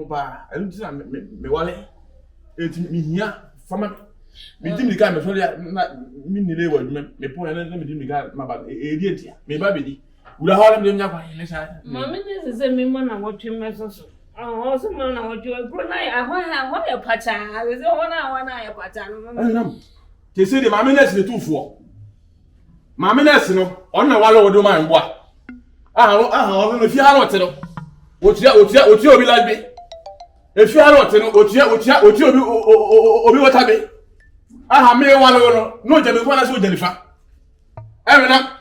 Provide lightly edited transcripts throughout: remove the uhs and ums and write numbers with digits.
ho ba enu ti na me wale enti me hia fama me dim nika me so ya na me nile wa me po ya na me dim nika ma ba e di entia me ba be di ura ha me nya kwa ne sha ma me ne se me mo na wo twi me so oh so mo na wo twi bro na ho ya pacha we se ho na ya pacha no nam te se de ma me na se tufuo ma me na se no on na wale wo do ma ngwa o me fi ha no te no otia obi lagbe efi ha no te no otia obi watabe me wale no no je me kwa na so je lifa na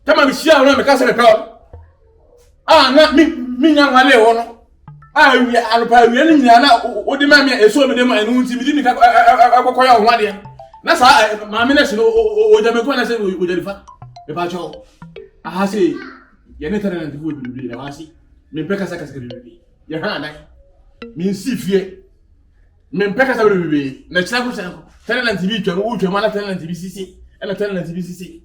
kama bishia na me ka se me pa na mi nya wale wo no wi alupa wi ni nyina na odi ma me eso me dem enu nti mi di nika akokoya ho ade na sa ma me na se no o je me kwa na se o je lifa me pa cho se ye ne tare na ndi wo bi na wasi me mpeka saka bibi ye ha na mi nsi fie me mpeka saka bibi na chira ko sanko tare na TV twa wo twa mala tare na TV sisi na tare na TV sisi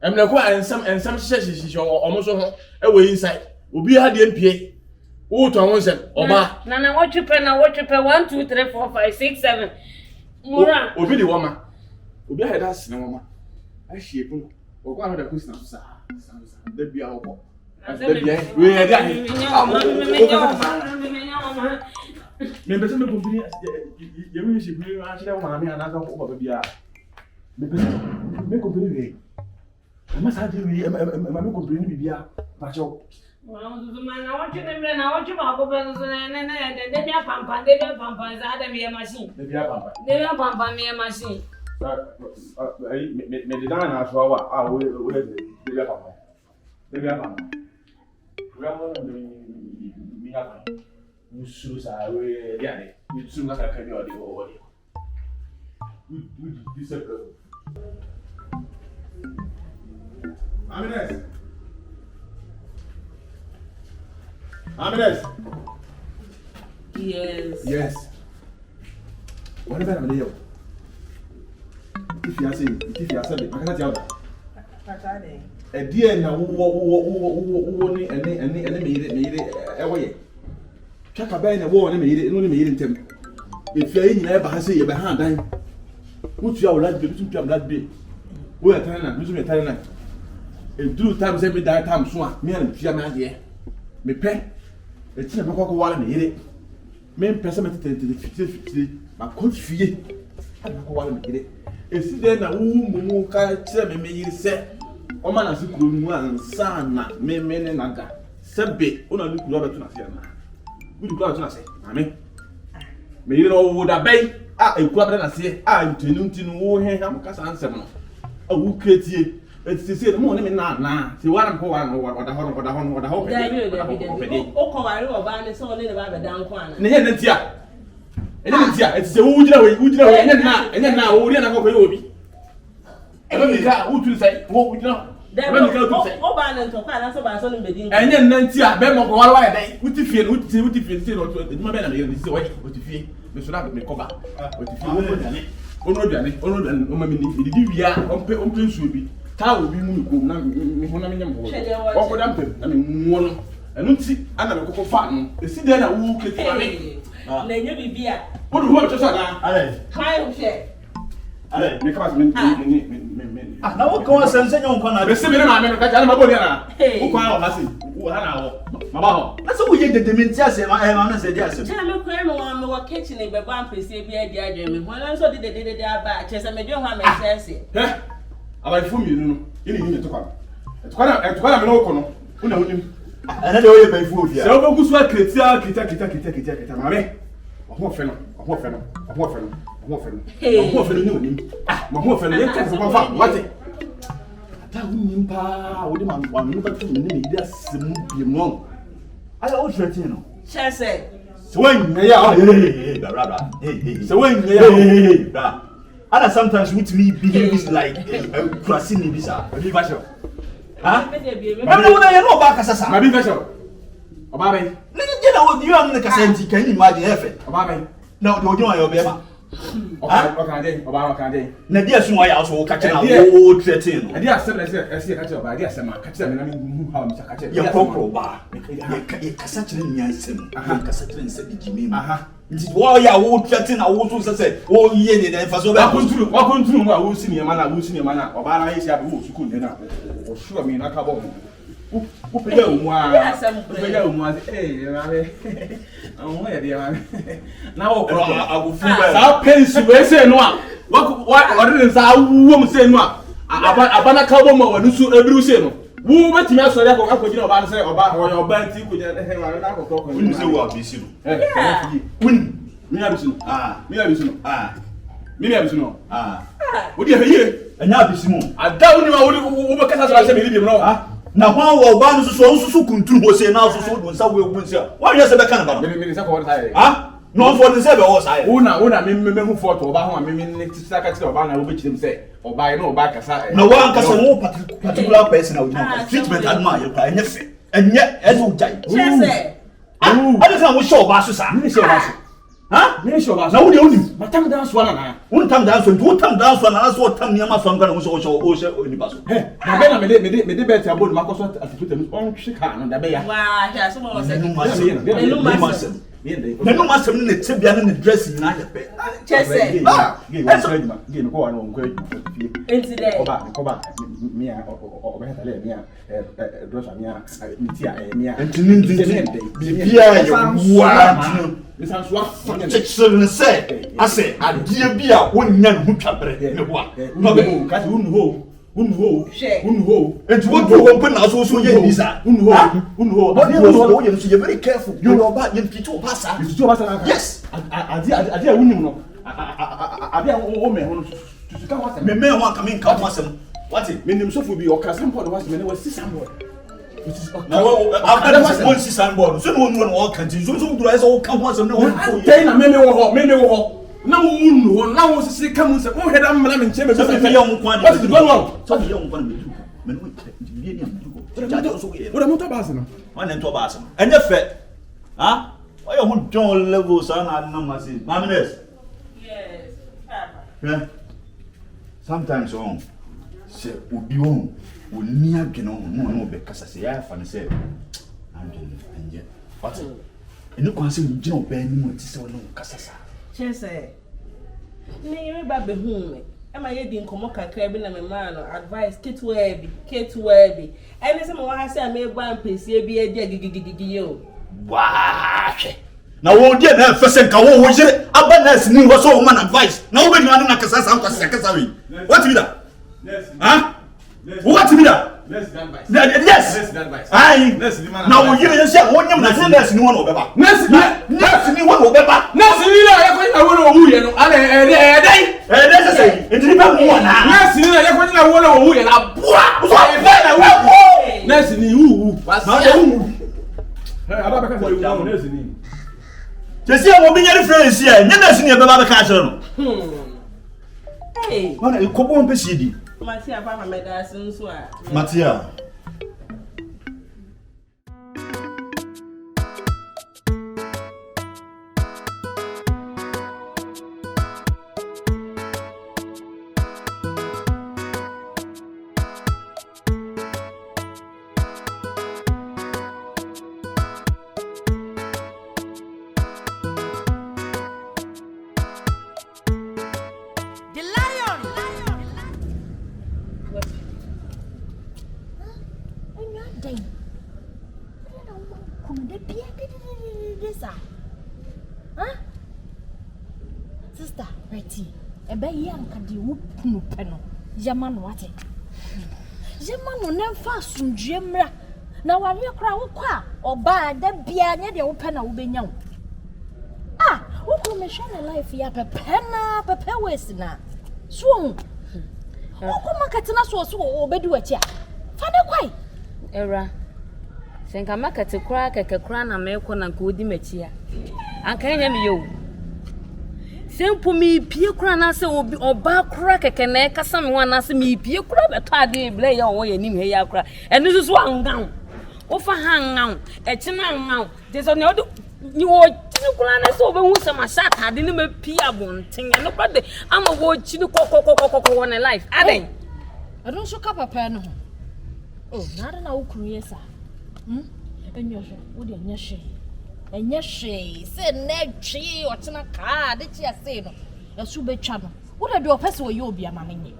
emna ko ensam hye omo so ho e we inside obi ha de mpie wo twa won sem oba na what you pay 1 2 3 4 5 6 7 mura obi de woma obi ha da sene woma a hye pun o kwa da ku sina sa da bia wo we are there. Me pese me company ye we she be a shire ma me ana ka ko ba bia me pese me company we ma sa de we me company ni bia ba cho wa so ma na what you me na what you ma ko be so ne de bia pampa za de me machine de bia pampa me machine me de na so wa we de bia pampa Ramo mi ha musu sa we ya ne musu na ka ni odi o odi we disapprove Amines yes what about me yo if you say me makana tiawo patane die na wo ni ene me yire ewo ye twaka bai na wo ne me yire ntem efia yi nyina e ba ha se ye be ha dan mutu ya wo lad be mutu am lad be wo ya tana na mutu me tana na e duru time se be dan time so a me an fia me ade me pe e tina be kokko wala me yire me pese me tete ma ko fie ana ko wala me yire e si de na wo mu ka tire me yire se o ma na si kuro mu ansa na me ne naga sebe ona ni kuro beto na se na gudu kuro beto na se ame me yire no wo da bai ekura beto na se ntinu wo he ha mka sa ansem no awu kretie etise no mo ne me na se wara ko wa no oda ho pe o ko wari oba ne so ne ba be dan ko ana ne he ntia etise wo wujira ho enya na wo ri na ko ko obi ebe mi ka utu sai wo ujina ebe mi ka utu sai o ba na nto kwa na so ba so no bedin enye nanti a be mo ko wala wa dai uti fie se no eduma be na me se wa uti fie me so na me cover uti fie ono duane o ma mi ni di wia ompe nsuo bi ta obi mu ko na me ho na me nyam ho o ko dam pem na me muo no enu nti ana me kokko fa no esi de na wu ketu ame na enye bibia wo do ho be so na ale kai o she ale me ka me na wo ko sense nyon ko na be se me na me no ka ja na mabodi na wo kwa o hasi wo ha na wo maba ho na so wo ye dedementi ase ma na se di ase ja me ko me wo kitchen be ba ampesie bi adi adwe me ho na so de aba chese me dwe ho ma chese aba fu mi nu no ini ni to kwa me no ko no una hunim ana de wo ye ba fu ofia se wo gusu akretia kita mame ho fe no ni onim ma ho fe no ye kan so fa wate ata hunim pa wo de ma no ba tu ni me ida semu bi mo ala o threaten no chese so when ya bra so when ya bra and sometimes with me behaves like crossing ni bisa bi ba sho ha ma no na ye no ba kasasa ma bi ba sho oba be ni je na wo you am na kasenti kan ni ma de efe oba be na de ojo ayo be ba Okay. Na dia so why also catch na wo threaten no. I dey say catch oba, I dey say ma catch me na me how me catch. Ya kokro ba. Ya kasa kire nyansem. Ya kasa kire nse digimi. Nti wo ya wo threaten na wo so say wo ye ne den fa so ba. Wa konturu mu a wo si ne ma na oba na yesi abi wo suku ne na. O sure me na ka bo. Wo pega umu a. Pega umu a. Mame. Awu ya dia mame. Na wo ko agufu ba. Sa pensi we say no a. Wa ordin sa wo mu say no a. Abana ka bo ma wonu su ebiru say no. Wo betimi asori akogina oba na say oba nti ko je ma na akoko ko. Wonu say wo abisi no. Win. Me abisi no. Me abisi no. Me abisi no. Wo di ahiye. Anya abisi mo. Ada woni ma wo be kasa so say me di no. Na kwa wo ba no so kuntun ho say na so do nsa wo egun sia. Wa ye se be kan ba no. Me say ko say. No for the say be wo say. Una me hu photo oba ho me ne tisa ka tira oba na wo be chirem say oba ye no oba kasa. Na wa kasa wo particular person na treatment adma ye kwa enye fe. Enye ezo jai. Chese. I just want show ba so sa. Me show ba so. Me show ba so. Na wo de oni. Matam dance wana na. Won tam dance won tam dance na so tam niam so ngana wo so oni ba so. Na be na me de bet abod makoso atitu temu on hweka no da be ya. Wa hia so mo say. Nenu masem ne tebia ne dress na ya pe. Chese. Ge me ko wa no nko fie. Enti de. Koba me a obeheta le me a dress me a miti a me a. Enti bibia ye wa. Misan so Chekse say ase adie bia wonya ne hu twabre me ho a. No be ka unu ho. Enti wo do ho pe na so ye visa. Unu ho. But you know you should be very careful. You know about you pitu pasa. You do pasa. Yes. Adi wunim no. Abi o me ho to ka wasem. Me ho aka me ka wasem. What it? Me nim so fu bi o ka sample do wasem me was sisam. Na after that one sisam board. So no no all can so do I so ka wasem no. Tell na me wo ho. Na wo unu ho na wo sisi ka mu se wo heda mmala me nche me so fi ya mu kwa. What is going on? So fi ya mu kwa me du. Me no bi ni am du. What am to bass no? One and to bass. Enye fe. Why you hu John level so na na ma say. Mamines. Yes. Yeah. Sometimes on say obi on oni adwene on no be kasa say ya fa ne say adwene anje. What? Eni kwa say ugina oba ni mo ti say wona kasa sa. Chese. Me ba be hu me. Am I di nkomo kakra bi na me ma no advice ketwa bi. Ene se mo wa say me gba mpesi bi e dia gigigigi yo. Wah. Na wo die na fese nka wo yire aba nurse ni wo so wo man advice. Na wo be nu na kasa sa kasa we. What be that? What be that? Let's advice. Yes. Let's advice. Aye. Na wo yire ye say wo nyam na nurse ni wo no beba. Nurse ni wo no beba. Nurse ni na ye ko na wo no wu ye no. Ale dai say enti ba mu na. Nurse ni na ye ko na wo no wu ye na boa. So e be na wo. Nurse ni wu. Na ye wu. Aba ba ka say wu nurse ni. Jesi mo bi nyere friends here. Nya nurse ni e beba ba ka asere no. Hey. Wana e kobo mpesi di. Matia papa medicine so a. Matia. Sister, Betty, ebe yam kadi wo punu pe no. Yama no ate. Yama no nem fa sundue mra. Na wale kra wo kwa oba da bia nya de wo pe na wo benya wo. Wo ko me hwe na life ya pepe west na. So wo ko makatena so obedi wachi a. Fa ne kwai. Era. Senka makate kra keke kra na me ko na ko di machi a. Anka nya me yo. Sempo mi pie kura na se oba kura keke na kasa me wana se mi pie kura beto ade ble ya wo ya nim he ya kura enu so angan wo fa hangan e china angan de so ne o ni wo kura na so be hu se ma shat ade ne ma pi abonten no kwade ama wo chi ni kokokokokoko won life aden I don't so papa no. Oh, nada na ukuru yesa. Enyosho, wo de nyehwe. Enyehwe, se na twi o tena ka, de chi ase no. Esu betwa no. Wo de opese wo ye obi ama menye.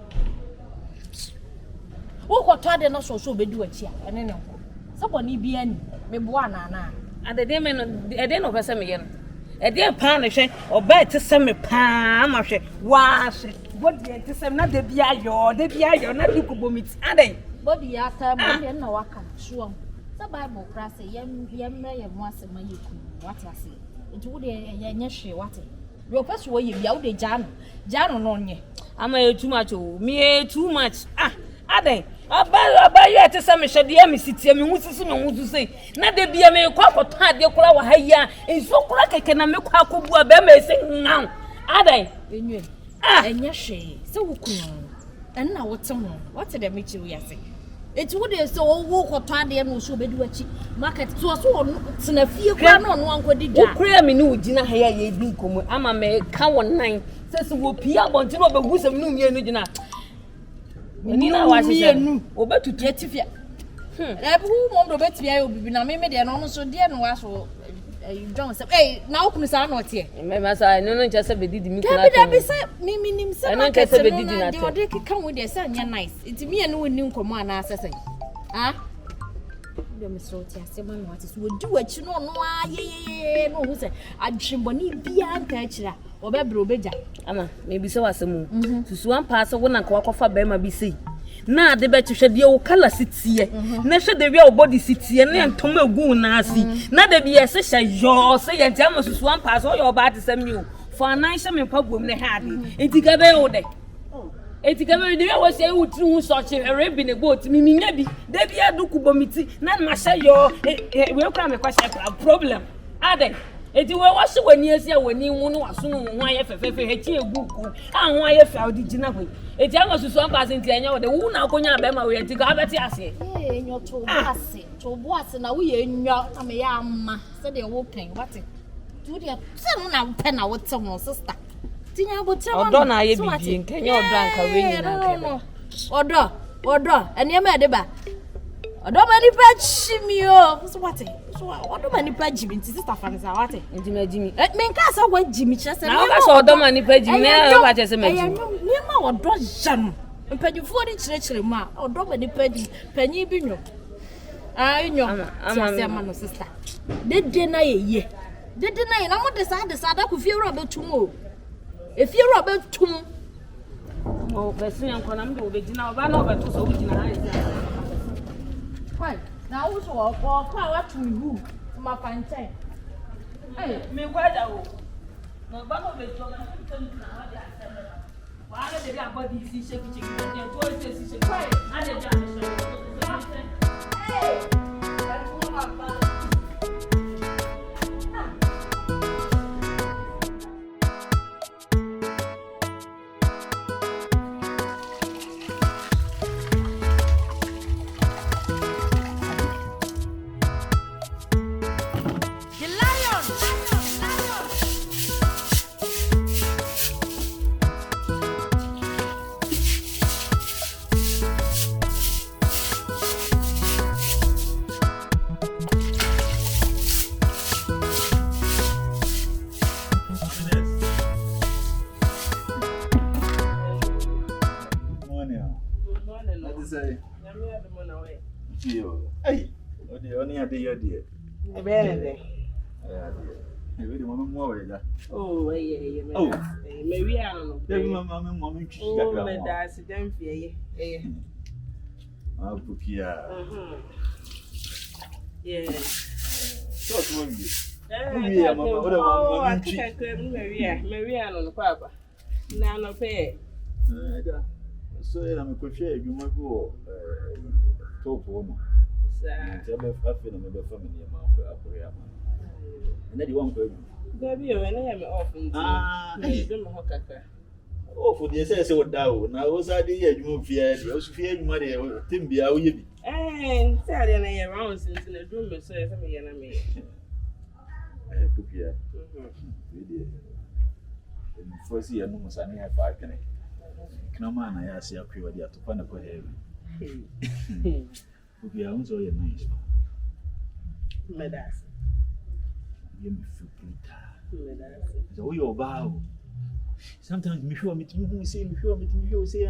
Wo kwoto ade no so obedu achi a, ene ne nko. Sabo ni bia ni, me bo anana. Ade de me no, ede no pese me ye no. Ede pa na hwe, oba te se me pa ma hwe. Wa hwe. Body te se na de bia yo na du kubomiti. Ade. Body ya ta mo na waka shuo. The Bible crass yem mo asema yeku what ase nti wo de yenye hwe wate your person wo ye bia wo de jano no nye ama too much o me too much aden aba ye te se me hwede ya me sitie me hususu me husu sei na de bia me kwa koto ade kura wa haya enso kura keke na me kwa akobu aba me se ngan aden enye enye hwe se wo kunu enna wo te ho what de me chi wo yase eti wo de so wo kwoto ade no so bedu achi market so tena fie kwa no no ankodi da okura me ni ugina ha ya ye di komo ama me ka wonnan se wo pia bonti no be husam no mie no gina ni na wa hye nu obetutu etifia e bu mo ndo betia ya obibi na me de no so de no wa so John say na okunu sa na otie me masa no nche se bedidi mi kuna da bi se mi nim se na nche se bedidi na de ode kika wo de se anya nice iti mi ene woni nkomo ana asese de me so tie se man what so di wachi no no ye no hu se adwembo ni bia nka akira obebre obeja ama me bi se wasemu susu an pa se wo na nka wakofa be ma bi sei na de be twehwe de wo kala sitie na hwe de wi wo body sitie na ntom egu na asi na de bi ese hye yo se ye ntama susu an pa so yo ba te sami o for nan hye me pa bom ne ha de enti ga be wo de enti ga be de wo se wo tiri hu so che rebi ne boat mi nya bi de bi aduku bomiti na ma hye yo we kra me kwa hye problem ade eti we wase wani esi a wani hu no waso no ho aye fefefe hechi eguku ho aye fa odi gina hwe eti anga susu an pass enti anya wo de wu na akonya be ma we enti ga beti ase enyo to bo ase na wo ye enyo na me ya amma se de wo pen wate tu de se no na pe na wo te ho sister tinya bo te odo na aye bibi nkenya odo anka we nyina nke odo ene ma de ba odo ma ni pa chimio so wate so odo ma ni pa jimi nti sister fanisa wate njima jimi me nka sa wa jimi chese na ka so odo ma ni pa jimi na ka chese ma jimi ni ma odo jam mpanyufo ni chire ma odo ma ni pa jimi panyi bi nyo nyo chese ma no sister dede na ye na mo de sa da ku fie ro betum o efie ro betum o besu yan kona mde obegina oba na obeto so ugina ha ezi Why? Now who's what? What to you? My fancy. Hey, me kwaja o no ba no beto na na wa dia asebe wa ale de bia body si shake chicken de to se si shake why ade ja me hey that's what my Hey, only at the idea. A bed. Oh, yeah. Oh, maybe I don't know. Mamma, Oh, that's Gyemfi. I'll book here. Yeah. What will you? Oh, I think I could Maria on the papa. None of pay. So I'm a crochet, you might go. Talk woman. Tell me, I feel a family amount. And then you won't go. Baby, when I am often. Oh, for the SS or down. Now, was I the you move here? You also fear you might Timby, how you be. And Saturday around since in the room, so I'm a Pupia. First year, no was any 5 penny. Knama, I see a crew to find a co heavy. Pupia, also your nice. Medas. You feel good. So your bow. Sometimes me sure me to say, me sure say,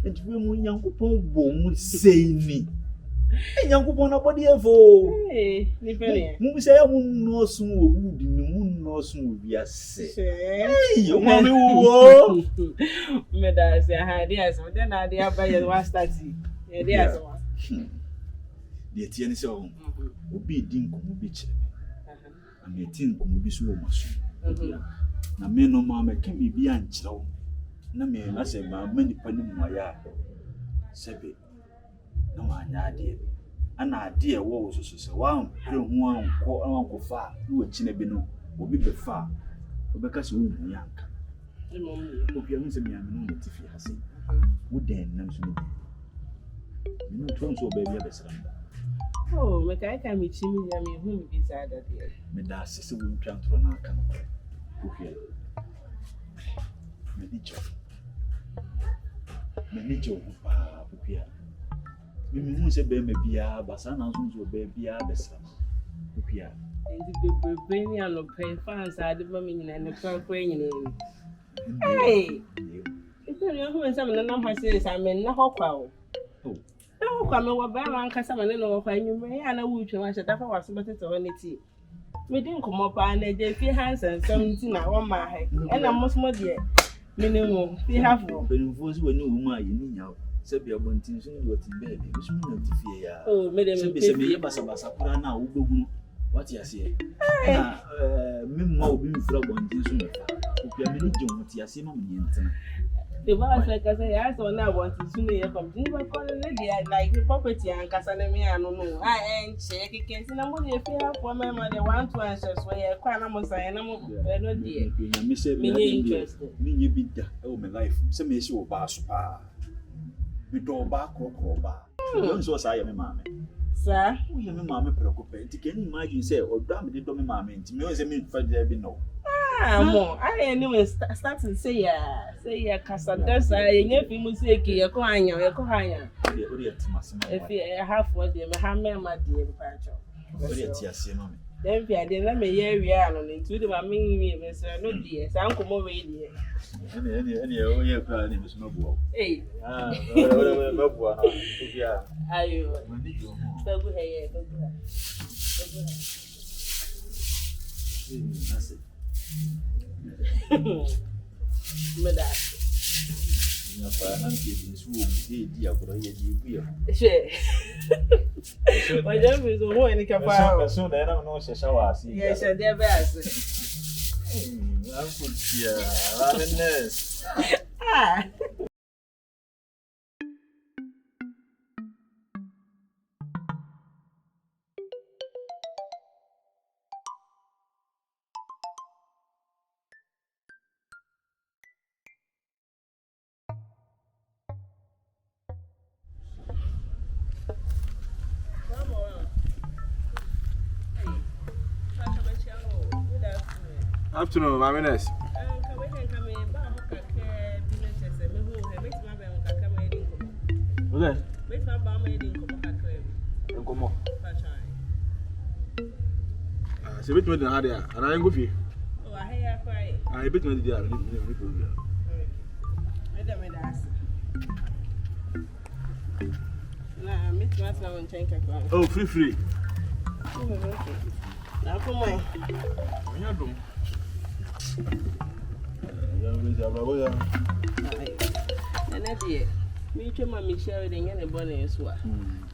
and when young people won't say me. Young people, nobody ever. Hey, Move say, I won't know soon, wood in the moon, no soon, yes. Hey, you mommy, whoa. Medas, I had ideas, but then I did buy your last taxi. Yes, the Etienne song will be dink will be cheap. And the tin will be so much. Na me no mama can be beyond chow. Na me, I say, my many penny my yard. Sebe, no one idea. An idea was so one, one, uncle far, who a chinabino will be the far, because we were young. Hope you answer me, I'm not if you have seen. Would then know me. You know, Tom so baby, I surrender. Oh, make I can meet him, I mean, whom beside that here. Meda sister will transfer now. Come here. Manager, Pupia. We say, baby, Basana, who's baby, Pupia. And the baby and no pay fans are the women and the crowd praying. Hey, it's not your home, some of the number says I'm in the hopper. No, come over by one customer, and no, if you may, and I would watch it. I was about to any tea. We didn't come up and they feel hands and something I want my head. And I must more dear. Minimum, we have one. But in force, when no woman, you need now. Sabia Bontin, what in bed, which means not to fear. Oh, Madame, be Basabasa, now, what you say. Mimo being from Bontin, if you are many Jones, you see, Mammy. The boss, like I say, I saw now want to soon come. You were calling it like the property and Casanemi. I don't know. I ain't shaking. Can't see nobody if you have one member. They want to answer. So you're quite almost I know. No, dear. Me interested. Me, you be that. Oh, my life. Some issue of bar super. We do back or bar. Don't so say, mamma. Sir, we have a mamma preoccupied. Can you imagine, say, or damn it, don't mamma. Me was a minute for there be no. More. I anyway start to say Casadessa, and if you must say, you're crying, you're crying. If you have what they have, my dear Pacho. Then I didn't me hear you into the mammy, Mr. No dear, Uncle Moray. Any, oh, you're crying, Miss Noble. Eh, yeah, are you? That's it. Medas. I'm giving this room, dear, for a year. My job is the one in Capara. Soon I don't know, shall see. Yes, and their best. I'm good here. Ravenous. Ah. Afternoon, my minister. Okay. Se bit me na hade a ana ngo fi. Oh, a heya kwai. Ah, bit me di a ni program. Me da as. Na, me tmas na won change ka. Oh, free. Na ko mo. Nya dum. Ya we ja ba ya. Na die. Me twa ma me share de nya ne bone so a.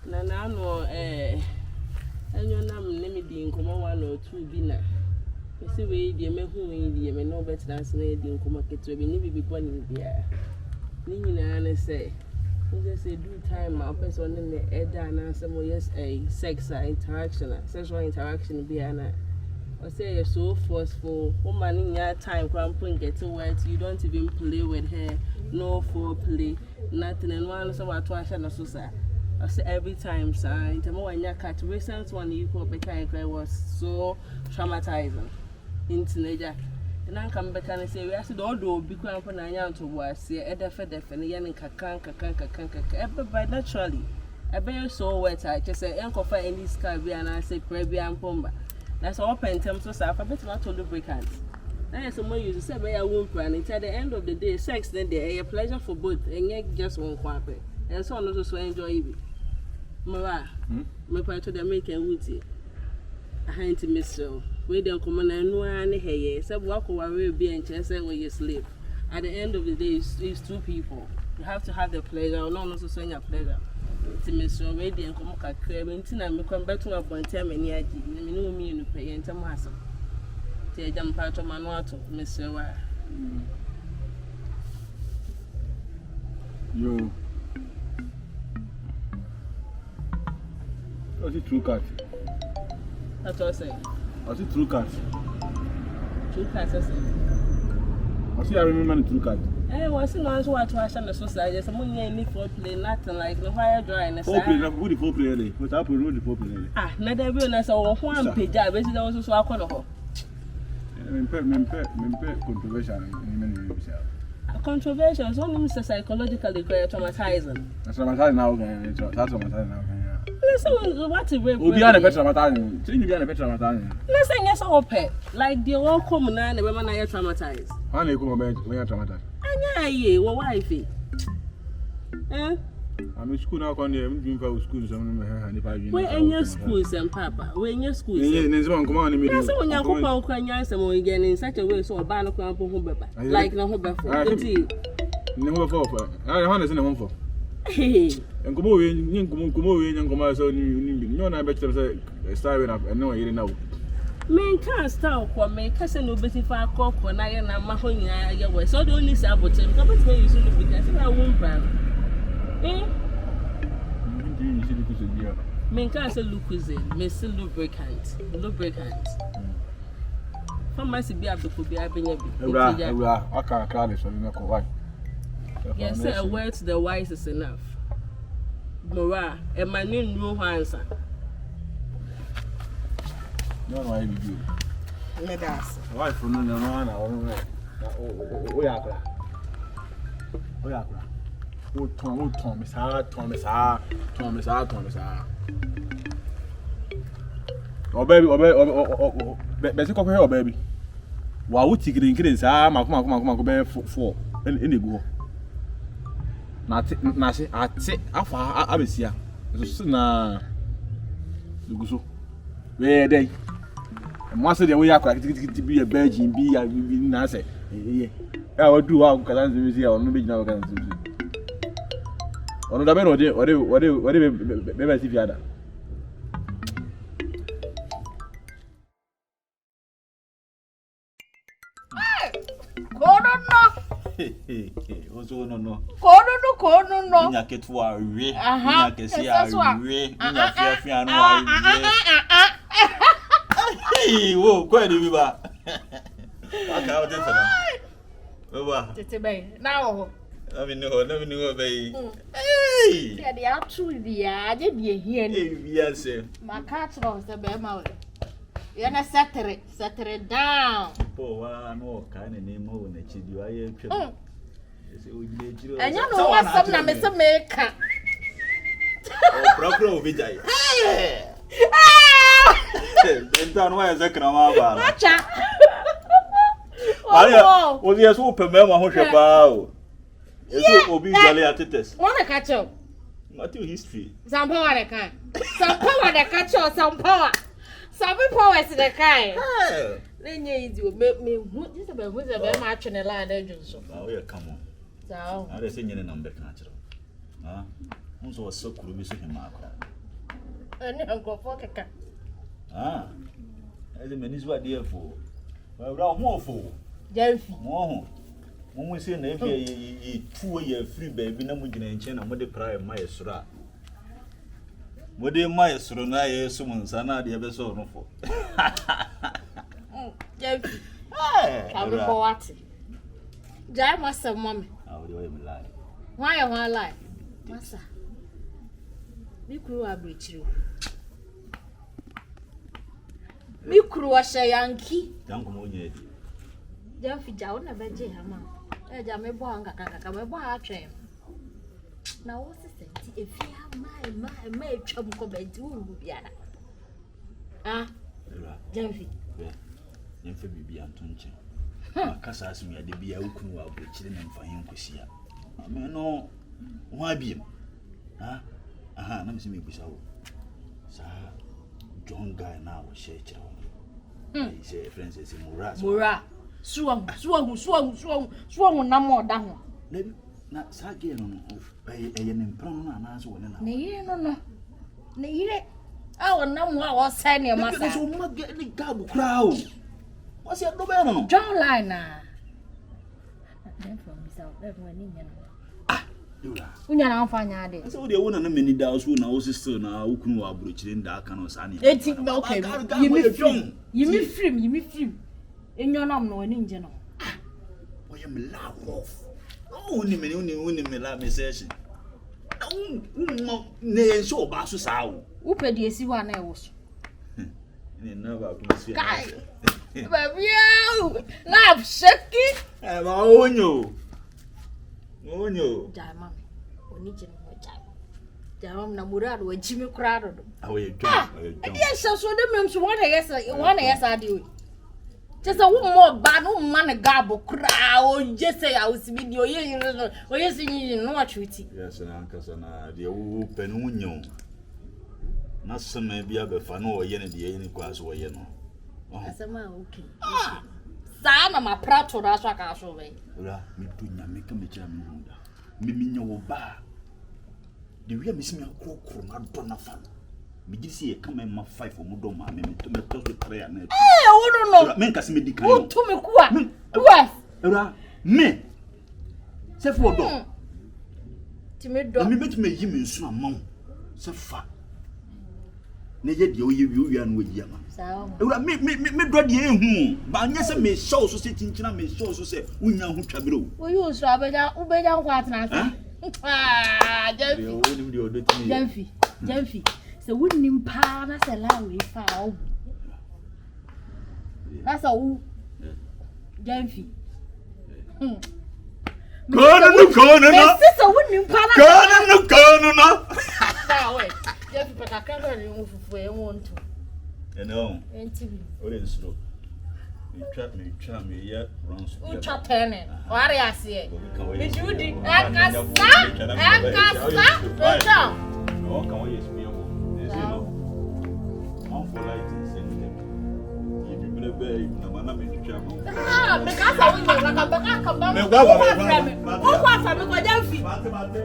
Na no Enyonam ne me di nkomo 1 or 2 bi na. Ese we di me hu we di me no bet dance na di nkomo keto bi ni bibi boni bia. Ni nyina na say. We just say do time my person in the eda na some yes sex interaction, sexual interaction bia na. Or say you're so forceful, woman in your time cramping get to wet, you don't even play with her, no foreplay, nothing and one so what to na so sa. I say every time, son. The more I catch recent one you call Becca was so traumatizing in teenager. And I come back and say, we asked all do be cramp and I am to was here at the fed and yan and kakan, everybody naturally. I bear so wet. I just say, Uncle for any sky, and I say, Prebia and Pomba. That's all pen terms of I bet not to lubricants. That is some more you say, I won't plan. It's at the end of the day, sex, then they a pleasure for both, and yet just one quape. And so on also enjoy it. Mara, my part to the making woodsy. I had to miss so. We don't come on and no one here. So walk away be and chest where you sleep. At the end of the day, it's two people. You have to have the pleasure, or not also saying a pleasure. To miss so ready and come back crab and I come back to a point time and yet you know me in the pay and Tomasa. Say jump part of Manuato, Mr. Yo. What's it true cat? That's what I say. What's it true cat? True cat, I say. I remember the true cat. I was in one's watch on the society. Someone need for play nothing like the fire dry and the Poplay, who the Poplay? What happened with the Poplay? Ah, not everyone has a one page. I bet you also saw a corner. Controversial in many ways. Controversial is only psychologically traumatizing. That's traumatizing now. That's traumatizing now. Listen, what's a way? We'll be on a better traumatizing. Change be on a better traumatizing. Listen, yes, all pet. Like the all common and the women are traumatized. How do you come about when you're traumatized? And yeah, well, wifey. Eh? I'm in school now. I'm doing for school. Where in your schools and Papa? Where in your schools? There's one come on in the middle. So when you're going to cry, some again in such a way, so a banner cramp home, like no home before. Never for. I don't understand the home for. Hey. And come away, and come out so you know, I bet you starting up and no, you know. Men can't stop for me, cousin will be if I cock when I am Mahonia, your way. So the only sabotage, come with me, you should be because I won't ban. Eh? Men can't say Lucuzin, Miss Lubricant. Pharmacy be able to be a baby. I can't call it, so you know why. Yes, sir, a word to the wise is enough. Mora, and my name no answer. No, I will do. Medas. Why for no one? We are. Oh, Thomas, Thomas. Oh, baby, basic of her, baby. Why would you get in kids? My bear for in the go. Nasi, I say, I was here. Now, so where they. And once they way up, I to be a virgin, be a Nasa. I will do our Calan's here or maybe now. On the man, what see the other. No. Let me know, baby. Hey! Yeah, they are true, dear. I did be here. Yes, My cat was the bear mouth. You're not settle down. Oh, I know kind of name on the chili. And you know what's up now, Mr. Maker. Procro Vijay. Then down where is a crama. Oh, was yes, open memo, Hoshaba. Yes, will be jolly at it. Want to catch up? Not your history. Some power that can. Some power that catch up, some power. Some power is the kind. Then you make me who's a very much in a line. Oh, yeah, come on. So, I say your number natural. Ah, also was so cool, we see him, Marco. And you go for a cat. Ah, as a minister, what dear for? Well, more for Gyemfi. more. When we say, if you 2 year free baby, no more than China, what the prior maestro. What the maestro, I summons, and I ever saw no for. Gyemfi. Come for what? Jai must have mommy. How do I lie? Why am I lie? Massa. Mikuru abrichiro. Mikuru wa shayanki. Danko mo nyedi. Gyemfi jawo na beje hama. Ja me bo anga kaka me bo atwe. Na wo se senti efia mai etwam ko beji wo biara. Ah. Gyemfi. Yemfe bibi antonche. Akasa asu ya de bia ukunu wa abrochire na mfahin kosia. Me no ho abiem. Aha, na mse me busa wo. Sa John guy na wo share kire wo. He say friends say Mura. Suwa na mo da ho. Na sa ge no eye ne mpran no na so wona na. Ne yire no. Ne yire a wona mo a wo sai ne ma sa. So ma ge ni gabu crowd. What's your do be no? John line na. Then from myself, that one in yana. Unya na mfanya ade. So we dey wona na many da so na wo sister na ukunu wa abrochire nda aka no sa ne. Eti okay. Yimi film. Enyonam no ani nje no. Oye me la off. Oh ni me la me session. Ne show ba so sa wo. Wo pedi esi wa na e wo so. Ni na ba ko si. Baby, love shaky. Ma onyo. Dama. Oni je no jai. Dama na murado wa jimi krado do. Awe jom. Ade so so dem nam so wana yesa ade o. Just a woman ba no man gabo kra o je say I was video ye o ye sin no atwiti. Yes na ankasa na de wo penu nyo. Na sema bia be fa no o ye ne de ye ni kwa so o ye no. Asama okay. Sana ma prato da so aka so be. Ora mi dunya me ka me kira me hunda. Me minya wo ba. De wi amisi me akokoro na do na fa. Me gisi e ka me ma 5 omo do ma me to so 3 na. Wo no. Me nka se me di kan. Wo to me kuwa. Kuwa. Ora me. Se fo do. Ti me do. Me beti me yi me nsu amam. Se fa. Ne ye de o ye wi no yi ama. Ura me do de ehu ba nya se me show so se tinchina me show so se unya hu twabiro wo yo so ubeja nkwa atena se Gyemfi se wunnim pa na se la we fa o na so wu Gyemfi kono na se wunnim pa na kono na sa we Gyemfi patakanga ni ufufu e wonto no. NTV. Ore slow. Me try me ya runs. U try turning. Wari ase. Me judi. Akasa. No, can we yes me o. They say no. One for light is send. If you believe be na mana me try mo. Me ka sa we me ka come down. Me gwa. O kwa fa me ko Gyemfi. Bate.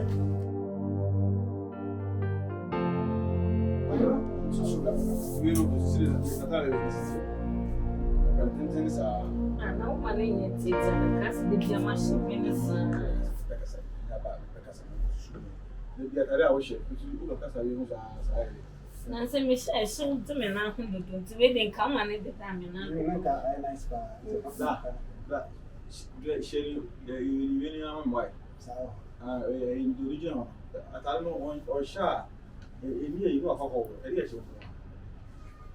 We don't consider that. I can't say. Ah, não, mas nem é dizer na casa de dia mais simples. Não sei me é só um também não com do tu vê bem calma né de também não. Sheri, you really am why. In the region, I don't know or sha. You know how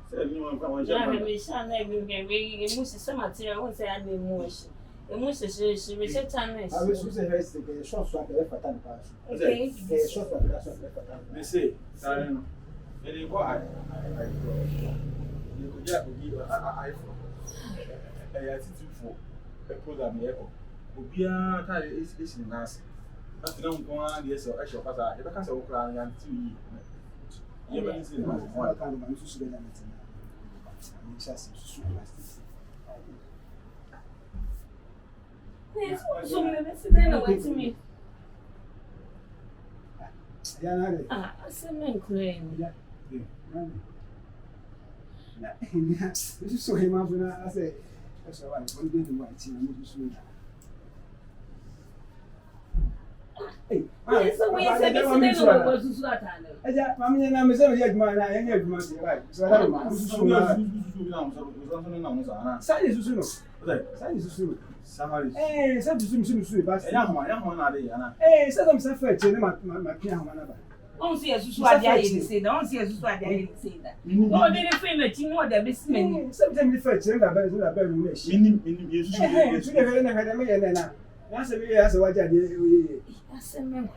Já me chama né bem música se material você é de música. É música se você tá né. Ah, você se resta que só que é fatal no passo. Ok. Que só que é fatal. They say, Darren, ele go I you could just give I attitude for a program here. Obia ta is in nas. After don't go on the so I shall pass out. If I can say okra and 2 years. You ever see One kind of man to that. Just So me se dena what to me. Ah, se me include. This is so him after I say that's why one day the white team is so. Hey, So we say me se dena what to so atana. Aja, mami na me say me adwuma na yen adwuma say right. So that man susu na. Sai susu no. Sai susu. Samari. Sai susu ba. Ya ho na de ya na. Sai dem say fa che ne ma pia ho na ba. Don't see a suicide say, don't see a suicide say that. No, they didn't feel that you know the best men. Sometimes the first thing that better than better wish. Meaning, That's a way as a watch. That's a man.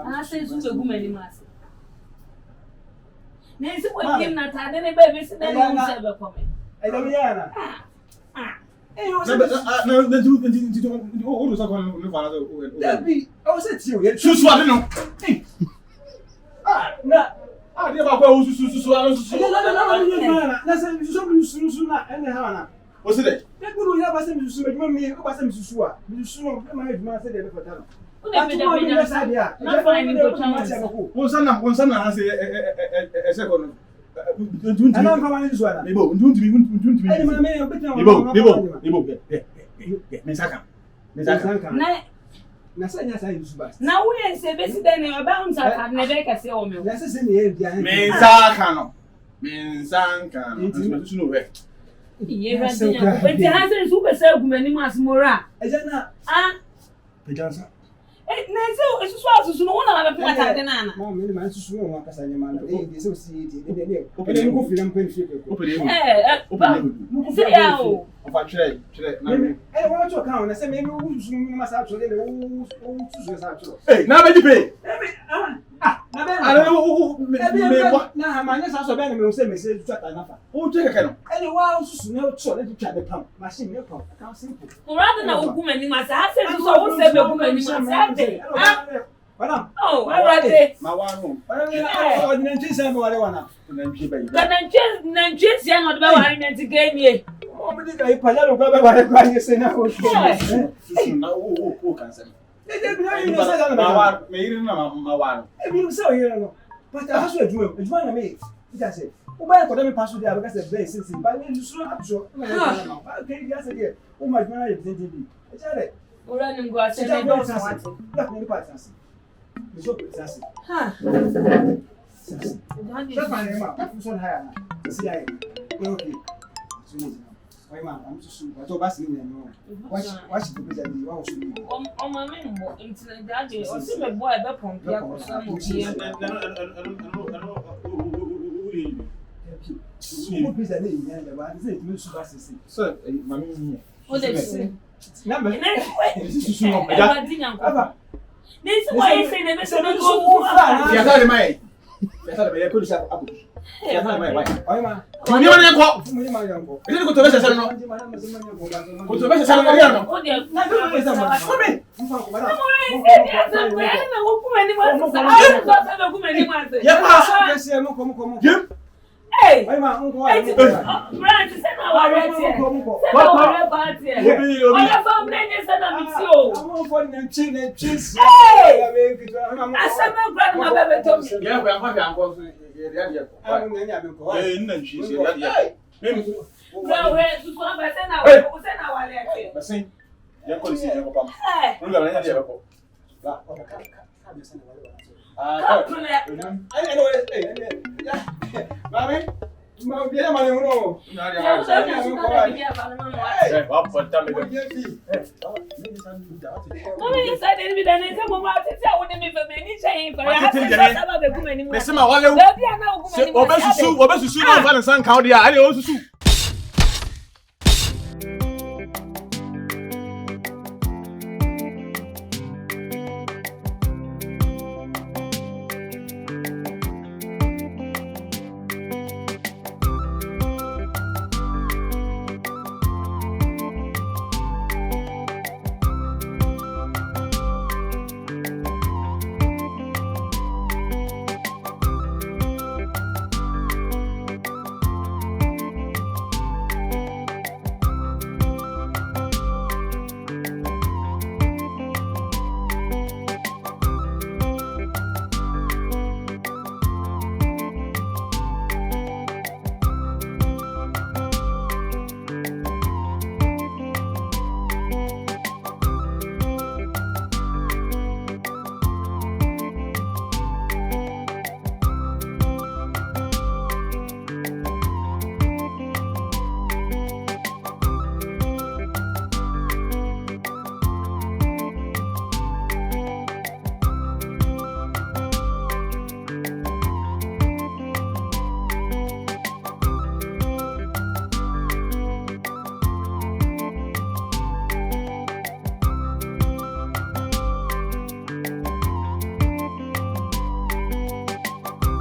I say to the woman in mass. Nancy, what came not had any babies and then ever coming. I don't know. No, the two do something. That be, I was at you. Susu, I don't know. No. Ah, they are going to Susu. No, that's a What's it? that good have us to sue me, who was to sue. You soon my said for them. Not finding good chance. One son has a second. And I'm from this one. Don't now we are say best then you bounce at never can say oh me. Let's say the Ye but the answer super self many mas mora. Ah. Nancy, it's so no one have a nana. Mom, many man to sue one Casanman. They so see it. Open go film pen. Say how. Of a trade. I want to account. I say maybe we must actually hey, now you pay. I don't know who now my next house of enemy will say message to enough. Who take a canoe? Any while no so let you try the pump. Machine no pump. I can't simple. Rather than a woman in my house, so say a woman in my Madam. Oh, all right. My one room. I didn't chase anyone. But then just young or the environment to gain ye. Oh, but I put what I say now. Who can say? My one. So here, but I also do it's one of me. It has it. Oh, by the pass with the other base since by you soon up so. Okay, yes, again. Oh, my God, I didn't be. It's all right. We're running go outside. Let me pass us. It's okay, Sassy. Ha! Sassy. That's my name. That's so high. See, I okay. Why, I'm too soon. I told us in there. Watch the picture. You want to be on my main board into the daddy or see my boy at the pump. What is the name? Sir, Mammy. What is it? Number. This is why I say the best of the go. Yes, I may. Yes, I could have up. Yes, I may. Why, ma? You know, you go to the salon. Go to the salon. Oh, dear. Come hey, why my uncle? Branch is our party. I found many sons of you. I'm for the cheese. Hey, I said, my grandmother told me. Yeah, we are having uncles. Mami, ma viene male uno. Obesusu no fa nsan kan dia, ali osusu.